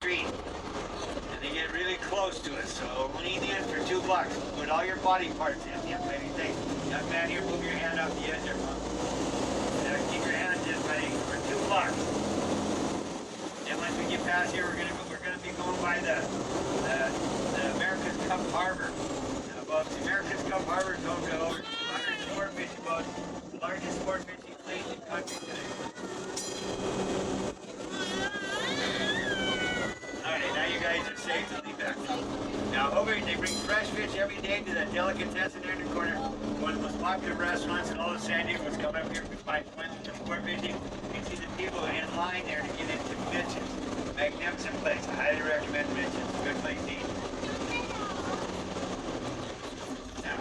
street. And they get really close to us, so lean in for $2. Put all your body parts in. Young lady, thanks. Young man here, move your hand off the edge there, Mom. Keep your hand in, buddy, for $2. And once we get past here, we're gonna be going by the America's Cup Harbor. Above the America's Cup Harbor is home to over 200 sport fishing boats, the largest sport fishing fleet in the country today. Alright, now you guys are safe to leave back. Now over here, they bring fresh fish every day to the delicatessen there in the corner. One of the most popular restaurants in all of San Diego was coming up here to find sport fishing. You can see the people in line there to get into Mitch's. Magnificent place. I highly recommend Mitch's. Good place to eat. Now,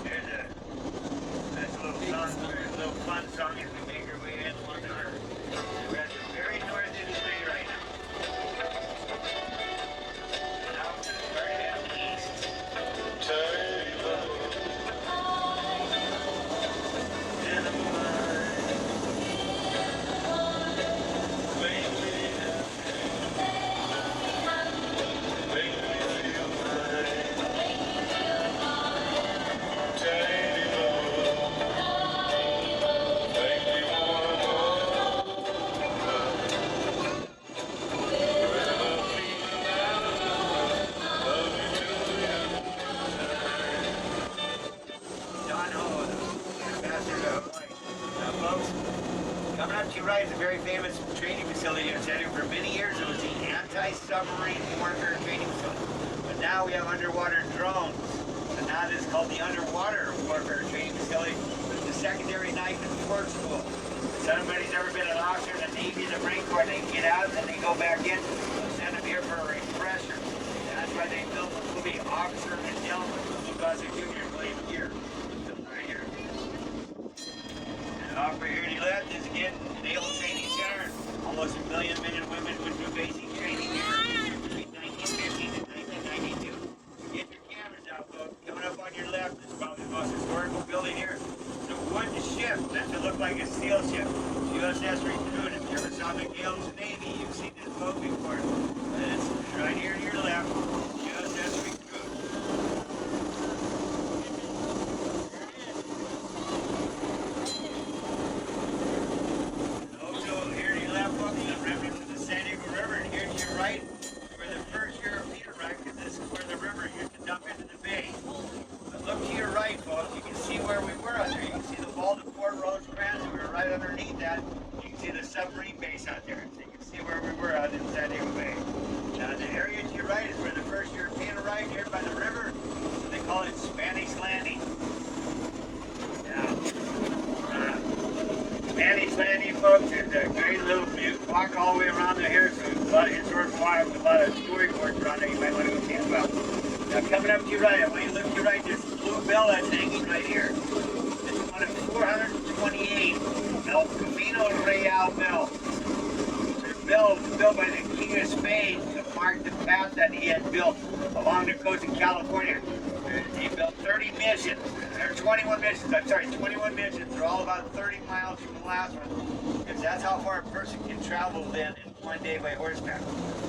here's a nice little fun song as we make our way in along the river. We're at the very north end of the bay right now. And now we're going to start heading east. Coming up to your right is a very famous training facility here in San Diego. For many years it was the anti-submarine warfare training facility. But now we have underwater drones. So now this is called the underwater warfare training facility. It's the secondary knife and sword school. If somebody's ever been an officer in the Navy and the Marine Corps, they get out and they go back in. They'll send them here for a refresher. And that's why they built the movie Officer and Gentleman. Blue Gossett Jr. played here. Right here. Off right here to the left is again the Naval Training Center. Almost 1 million men and women went through basic training here between 1950 and 1992. Get your cameras out, folks. Coming up on your left is probably the most historical building here. It's a wooden ship meant to look like a steel ship. USS Recruit. If you ever saw McHale's Navy, you've seen this boat before. It's right here to your left. USS Recruit. Underneath that, you can see the submarine base out there. So you can see where we were out in San Diego Bay. Now the area to your right is where the first European arrived here by the river. So they call it Spanish Landing. Now, Spanish Landing, folks, is a great little walk all the way around there here. So a lot of historical walks, a lot of storyboards around there you might want to go see as well. Now coming up to your right, I want you to look to your right, this blue bell that's hanging right here. This is one of 428 El Camino Real bells. The bell was built by the King of Spain to mark the path that he had built along the coast of California. He built 30 missions, or 21 missions, I'm sorry, 21 missions. They're all about 30 miles from the last one. Because that's how far a person can travel then in one day by horseback.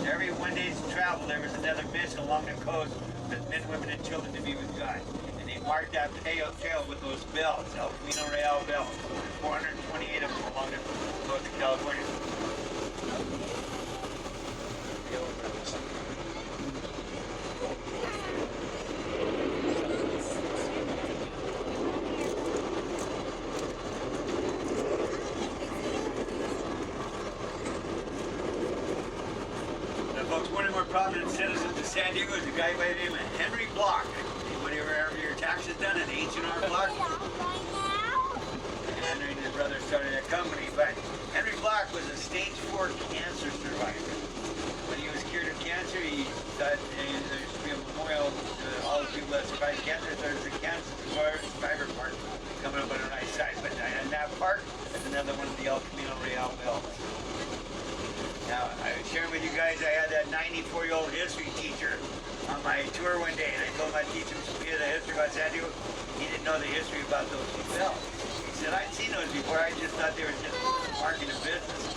Every 1 day's travel, there was another mission along the coast with men, women, and children to be with God. They marked that trail with those bells, El Camino Real bells. 428 of them along the coast of California. Now, folks, one of the more prominent citizens of San Diego is a guy by the name of Henry Block. Whenever your taxes done at H&R Block. Henry and his brother started that company, but Henry Block was a stage 4 cancer survivor. When he was cured of cancer, he thought there should be a memorial to all the people that survived cancer. So there's a cancer survivor park coming up on the right side. But in that park, there's another one of the El Camino Real bells. Now, I was sharing with you guys, I had that 94-year-old history teacher on my tour one day, and I told him I'd teach him the history about San Diego. He didn't know the history about those two bells. He said, I'd seen those before, I just thought they were just marking a business.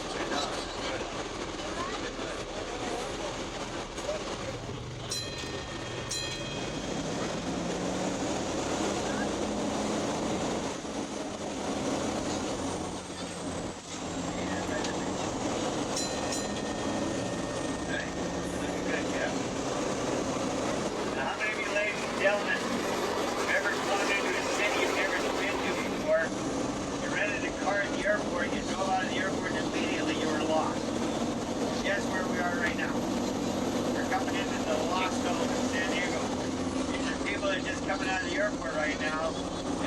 airport right now,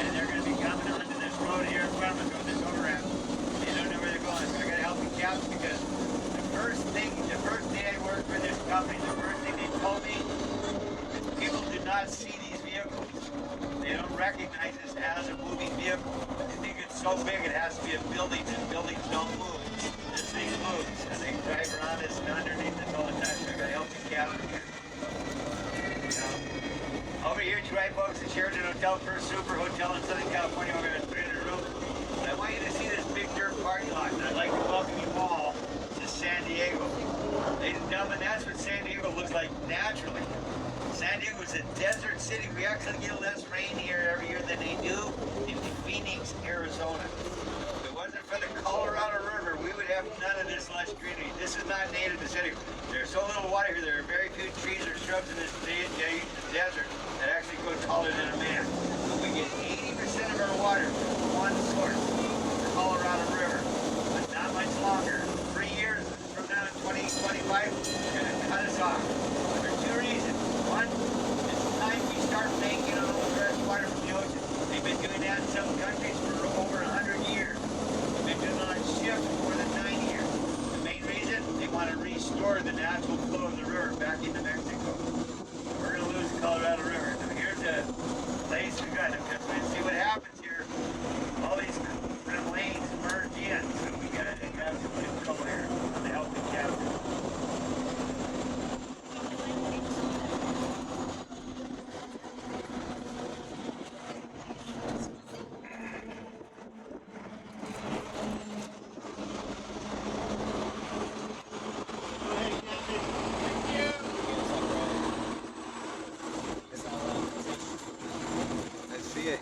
and they're going to be coming onto this road here in front of us on this overramp. They don't know where they're going, so I got to help them captain because the first day I worked for this company, the first thing they told me, people do not see these vehicles. They don't recognize this as a moving vehicle. They think it's so big it has to be a building, and buildings don't move. This thing moves, and they drive around us and underneath us all the time. So I got to help the captain here. Over here to right, folks, the Sheraton Hotel, first super hotel in Southern California. We're going to 300 rooms. But I want you to see this big dirt parking lot. And I'd like to welcome you all to San Diego. Ladies and gentlemen, that's what San Diego looks like naturally. San Diego is a desert city. We actually get less rain here every year than they do in Phoenix, Arizona. If it wasn't for the Colorado River, we would have none of this lush greenery. This is not native to San Diego. There's so little water here. There are very few trees or shrubs in this desert that actually go taller than a man. But we get 80% of our water from one source, the Colorado River. But not much longer. 3 years from now, 2025, they're going to cut us off. For two reasons. One, it's time we start banking on all the fresh water from the ocean. They've been doing that in some countries for over 100 years. They've been doing it on ships for more than 9 years. The main reason, they want to restore the natural flow of the river back into Mexico. We're going to lose the Colorado River. Now here's a place we've got to see what happens here. All these lanes merge in, so we got to have some control here on the help the captain.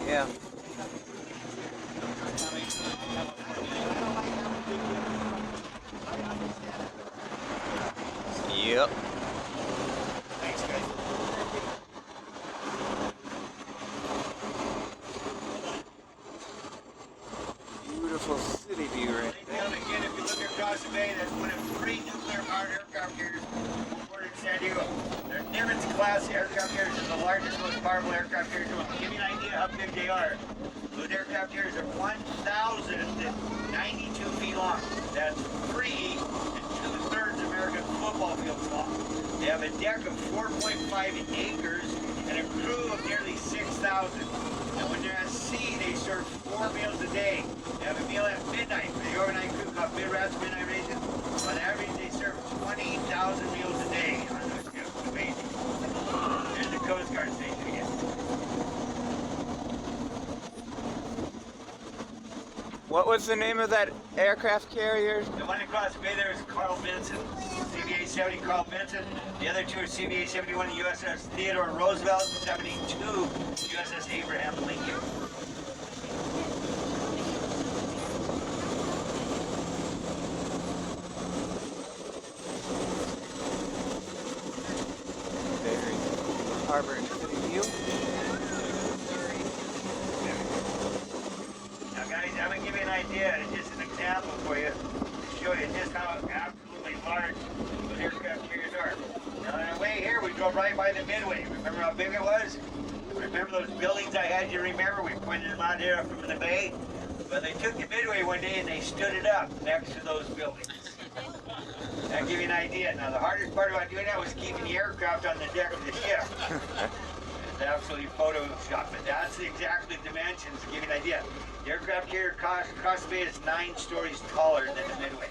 Yeah. Yep. Thanks, guys. Beautiful city view right there. Again, if you look across the bay, that's one of 3 nuclear-powered aircraft carriers imported in San Diego. They're Nimitz-class aircraft carriers are the largest, most powerful aircraft carriers in the world. To give you an idea how big they are, those aircraft carriers are 1,092 feet long. That's 3 2/3 American football fields long. They have a deck of 4.5 acres and a crew of nearly 6,000. And when they're at sea, they serve 4 meals a day. They have a meal at midnight for the overnight crew called Midrat's Midnight Rations. On average, they serve 20,000 meals a day on those ships. It's amazing. There's the Coast Guard station again. What was the name of that aircraft carrier? The one across the bay there is Carl Vinson, CVA-70 Carl Vinson. The other 2 are CVA-71 USS Theodore Roosevelt, 72 USS Abraham Lincoln. Very cool harbor and city view. Now guys, I'm going to give you an idea, just an example for you, to show you just how absolutely large those aircraft carriers are. Now on the way here, we drove right by the Midway. Remember how big it was? Remember those buildings I had you remember? We pointed them out here from the bay. But they took the Midway one day and they stood it up next to those buildings. That'll give you an idea. Now the hardest part about doing that was keeping the aircraft on the deck of the ship. It's absolutely photoshopped, but that's exactly the dimensions to give you an idea. The aircraft carrier across the bay is 9 stories taller than the Midway.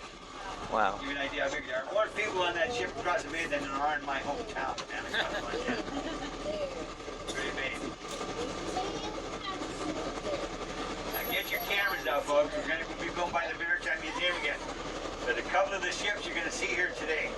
Wow. Give you an idea how big there are. More people on that ship across the bay than there are in my hometown. Pretty amazing. Now get your cameras out, folks. We're going to be going by the Maritime Museum again. But a couple of the ships you're going to see here today.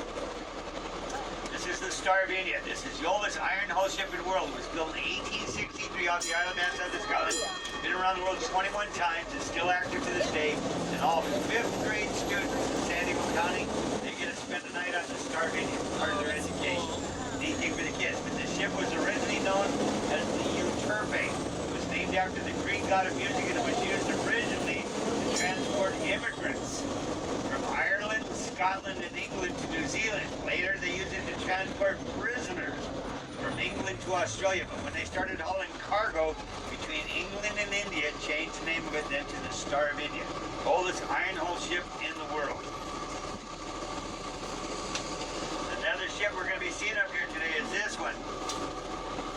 This is the Starvinia. This is the oldest iron hull ship in the world. It was built in 1863 off the Isle of Man, south of Scotland. Been around the world 21 times. It's still active to this day. And all 5th grade students in San Diego County, they get to spend the night on the Starvinia, part of their education. Neat thing for the kids. But the ship was originally known as the Euterpe. It was named after the Greek god of music, and it was used originally to transport immigrants from Ireland, Scotland, and England to New Zealand. Later, they used it to transport prisoners from England to Australia, but when they started hauling cargo between England and India, it changed the name of it then to the Star of India. Oldest iron hull ship in the world. Another ship we're going to be seeing up here today is this one.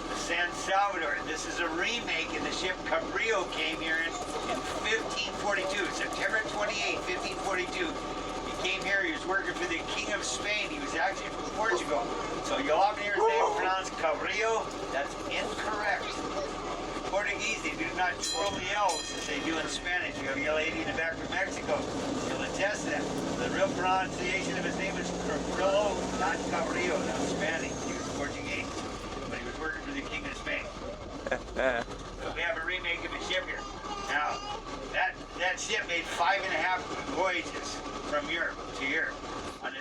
The San Salvador. This is a remake, and the ship Cabrillo came here in 1542, September 28, 1542. He came here, he was working for the King of Spain. He was actually from Portugal. So you'll often hear his name pronounced Cabrillo. That's incorrect. Portuguese, they do not twirl the L's as they do in Spanish. You have a lady in the back from Mexico. She'll attest to that. The real pronunciation of his name is Cabrillo, not Cabrillo, not Spanish. He was Portuguese, but he was working for the King of Spain. So we have a remake of a ship here. Now, that ship made 5.5 voyages from Europe to here. After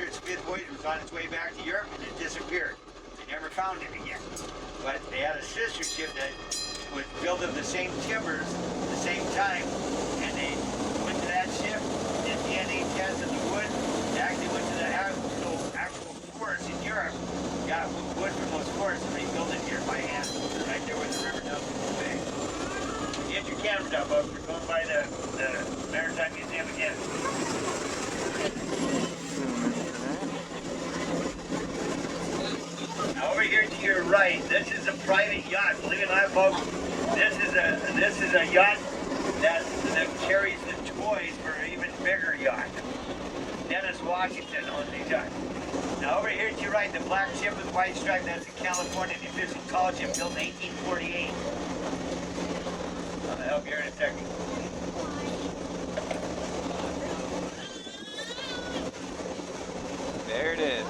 its 5th voyage, it was on its way back to Europe, and it disappeared. They never found it again. But they had a sister ship that was built of the same timbers, the same time, and they went to that ship, did DNA tests of the wood. They actually went to the actual forest in Europe, got wood from those forests, and rebuilt it here by hand, right there where the river dumps in the bay. Get your camera down, folks. We're going by the Maritime Museum again. Now over here to your right, this is a private yacht. Believe it or not, folks, this is a yacht that carries the toys for an even bigger yacht. Dennis Washington owns these yachts. Now over here to your right, the black ship with the white stripe, that's a California official tall ship built in 1848. I'll help you here in a second. There it is.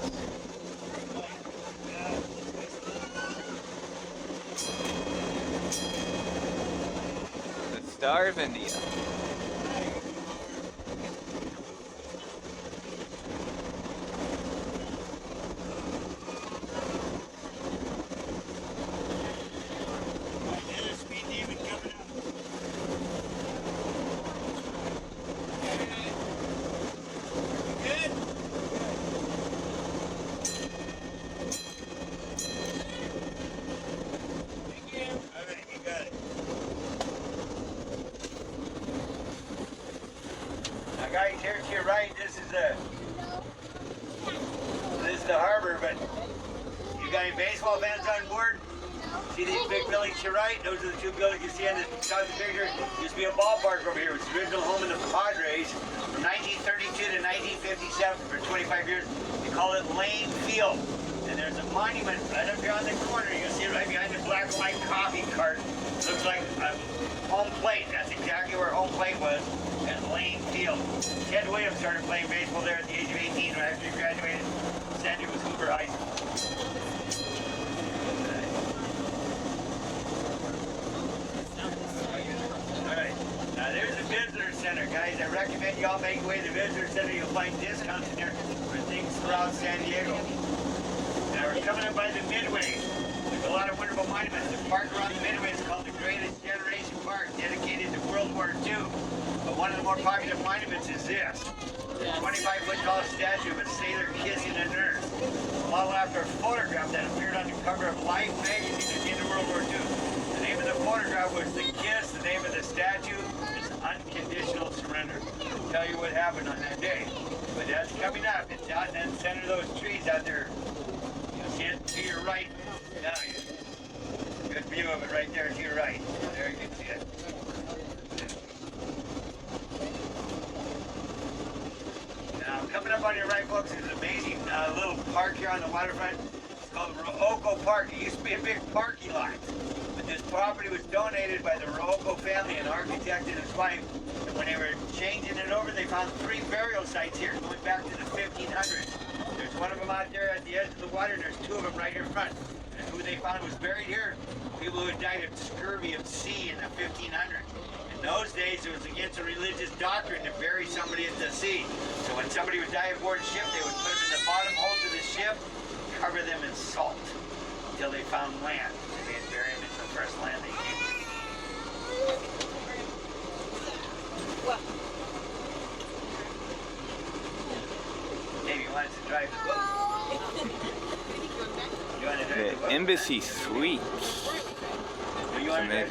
The Star of India. Guys, here to your right, this is the harbor, but you got any baseball fans on board? See these big buildings to your right? Those are the two buildings you see on the side of the picture. Used to be a ballpark over here. It was the original home of the Padres from 1932 to 1957 for 25 years. They call it Lane Field. And there's a monument right up here on the corner. You can see it right behind the black and white coffee cart. Looks like a home plate. That's exactly where home plate was at Lane Field. Ted Williams started playing baseball there at the age of 18 right after he graduated San Diego Hoover High School. Alright, now there's the visitor center, guys. I recommend y'all make way to the visitor center. You'll find discounts in there for things throughout San Diego. Now we're coming up by the Midway. There's a lot of wonderful monuments. The park around the Midway is called the Greatest Generation Park, dedicated to World War II. But one of the more popular monuments is this. A 25-foot tall statue of a sailor kissing a nurse. Modeled after a photograph that appeared on the cover of Life magazine at the end of World War II. The name of the photograph was The Kiss. The name of the statue is Unconditional Surrender. I'll tell you what happened on that day. But that's coming up. It's out in the center of those trees out there. You'll see it to your right. Now, good view of it right there to your right. There you can see it. Now, coming up on your right, folks, is an amazing little park here on the waterfront. It's called Rojo Park. It used to be a big parking lot. But this property was donated by the Rojo family, an architect and his wife. And when they were changing it over, they found 3 burial sites here, going back to the 1500s. There's one of them out there at the edge of the water, and there's 2 of them right here in front. And who they found was buried here? People who had died of scurvy at sea in the 1500s. In those days, it was against a religious doctrine to bury somebody at the sea. So when somebody would die aboard ship, they would put them in the bottom hold of the ship, cover them in salt until they found land. And they'd bury them in the first land they came to. What? Maybe he wants to drive the boat. You want to The Embassy Suites. Do you want to Amazing.